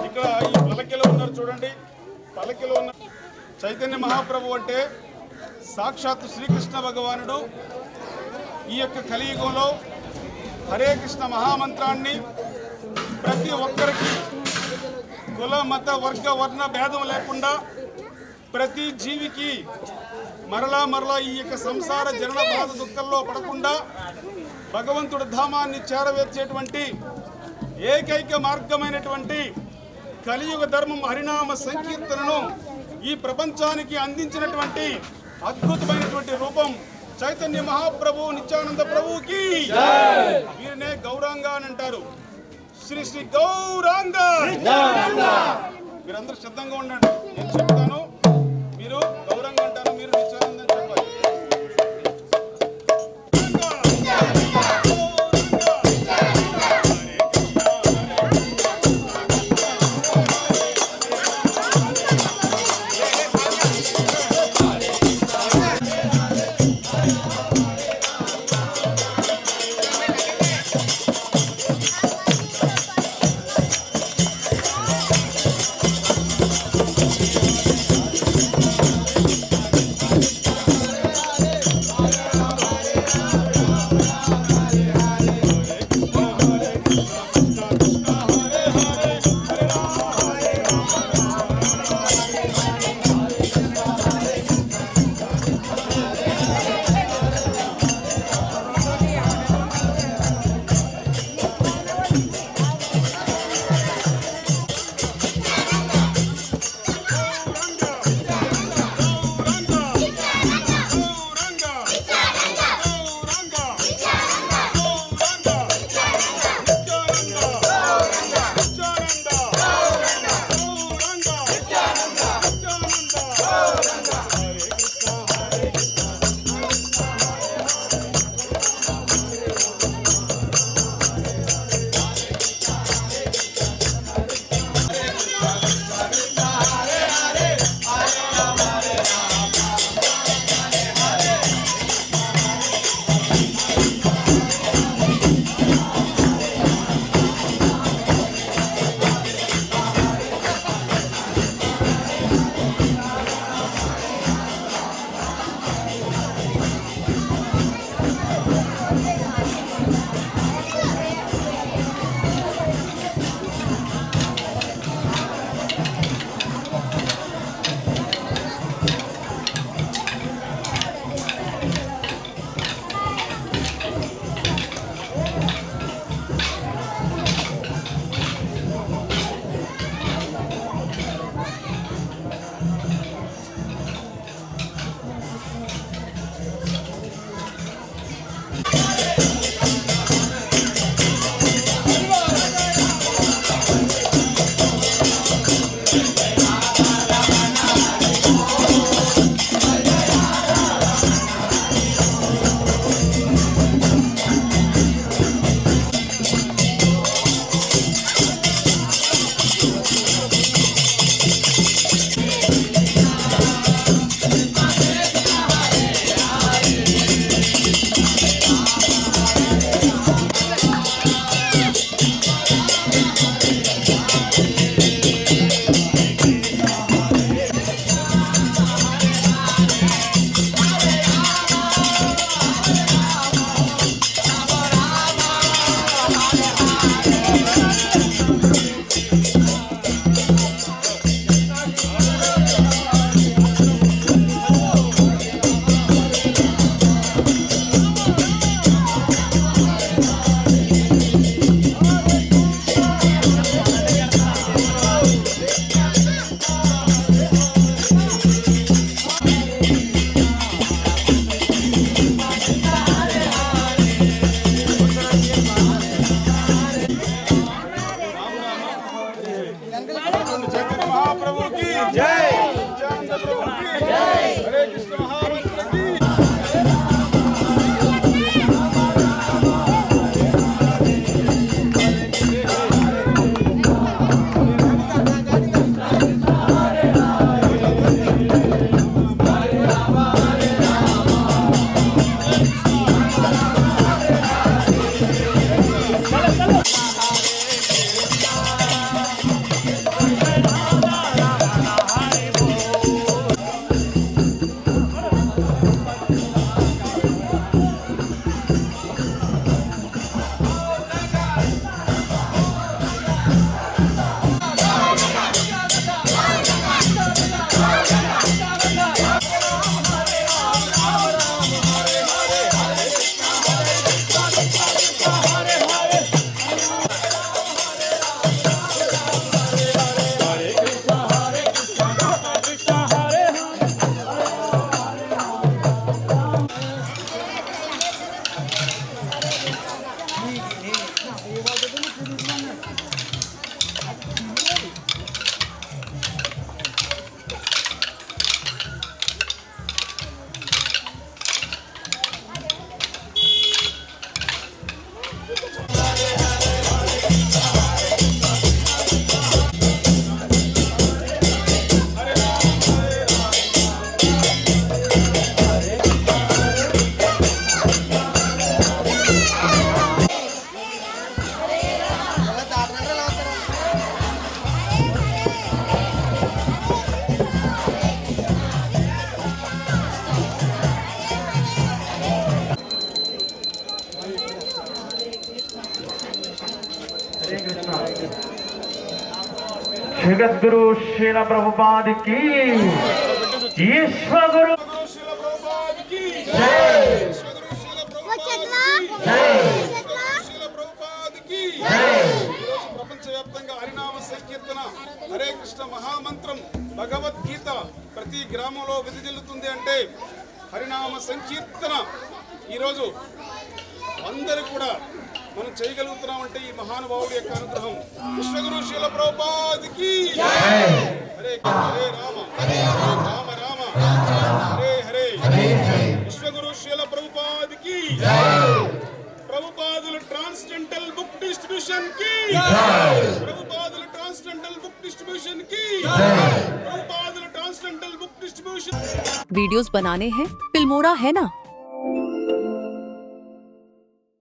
ఇక్కడ ఈ పలకలో ఉన్నారు చూడండి. పలకలో ఉన్న చైతన్య మహాప్రభు అంటే సాక్షాత్తు శ్రీకృష్ణ భగవానుడు ఈ యొక్క కలియుగంలో హరే కృష్ణ మహామంత్రాన్ని ప్రతి ఒక్కరికి కుల మత వర్గ వర్ణ భేదం లేకుండా ప్రతి జీవికి మరలా ఈ యొక్క సంసార జనన బాధ దుఃఖంలో పడకుండా భగవంతుడి ధామాన్ని చేరవేర్చేటువంటి ఏకైక మార్గమైనటువంటి కలియుగ ధర్మం హరినామ సంకీర్తనను ఈ ప్రపంచానికి అందించినటువంటి అద్భుతమైనటువంటి రూపం చైతన్య మహాప్రభు నిత్యానంద ప్రభువుకి వీరినే గౌరాంగ అని అంటారు. శ్రీ శ్రీ గౌరాంగ. మీరందరూ సిద్ధంగా ఉండండి, నేను చెప్తాను, మీరు గౌరంగ అంటాను, మీరు నిత్యానంద చెప్పాలి. జగద్గురు శీల ప్రభుపాద కి ఈశ్వగురు గురు శీల ప్రభుపాదికి జై విశ్వగురు శీల ప్రభుపాదికి శీల ప్రభుపాదికి ఈరోజు ప్రపంచవ్యాప్తంగా హరినామ సంకీర్తన హరే కృష్ణ మహామంత్రం భగవద్గీత ప్రతి గ్రామంలో విధిల్లుతుంది అంటే హరినామ సంకీర్తన ఈరోజు అందరూ కూడా మనం చేయగలుగుతున్నామంటే ఈ మహానుభావుడి యొక్క అనుగ్రహం. విశ్వగురు శీల ప్రభుపాదికి హరే హరే రామ రామ రామ హరే హరే విశ్వగురు శీల ప్రభుపాదికి ప్రభుపాదుల ట్రాన్స్డెంటల్ బుక్ డిస్ట్రిబ్యూషన్ కి ప్రభుపాదుల ట్రాన్స్డెంటల్ బుక్ డిస్ట్రిబ్యూషన్ కి ప్రభుపాదుల ट्रांसडेंटल बुक डिस्ट्रीब्यूशन। वीडियोस बनाने हैं फिल्मोरा है ना।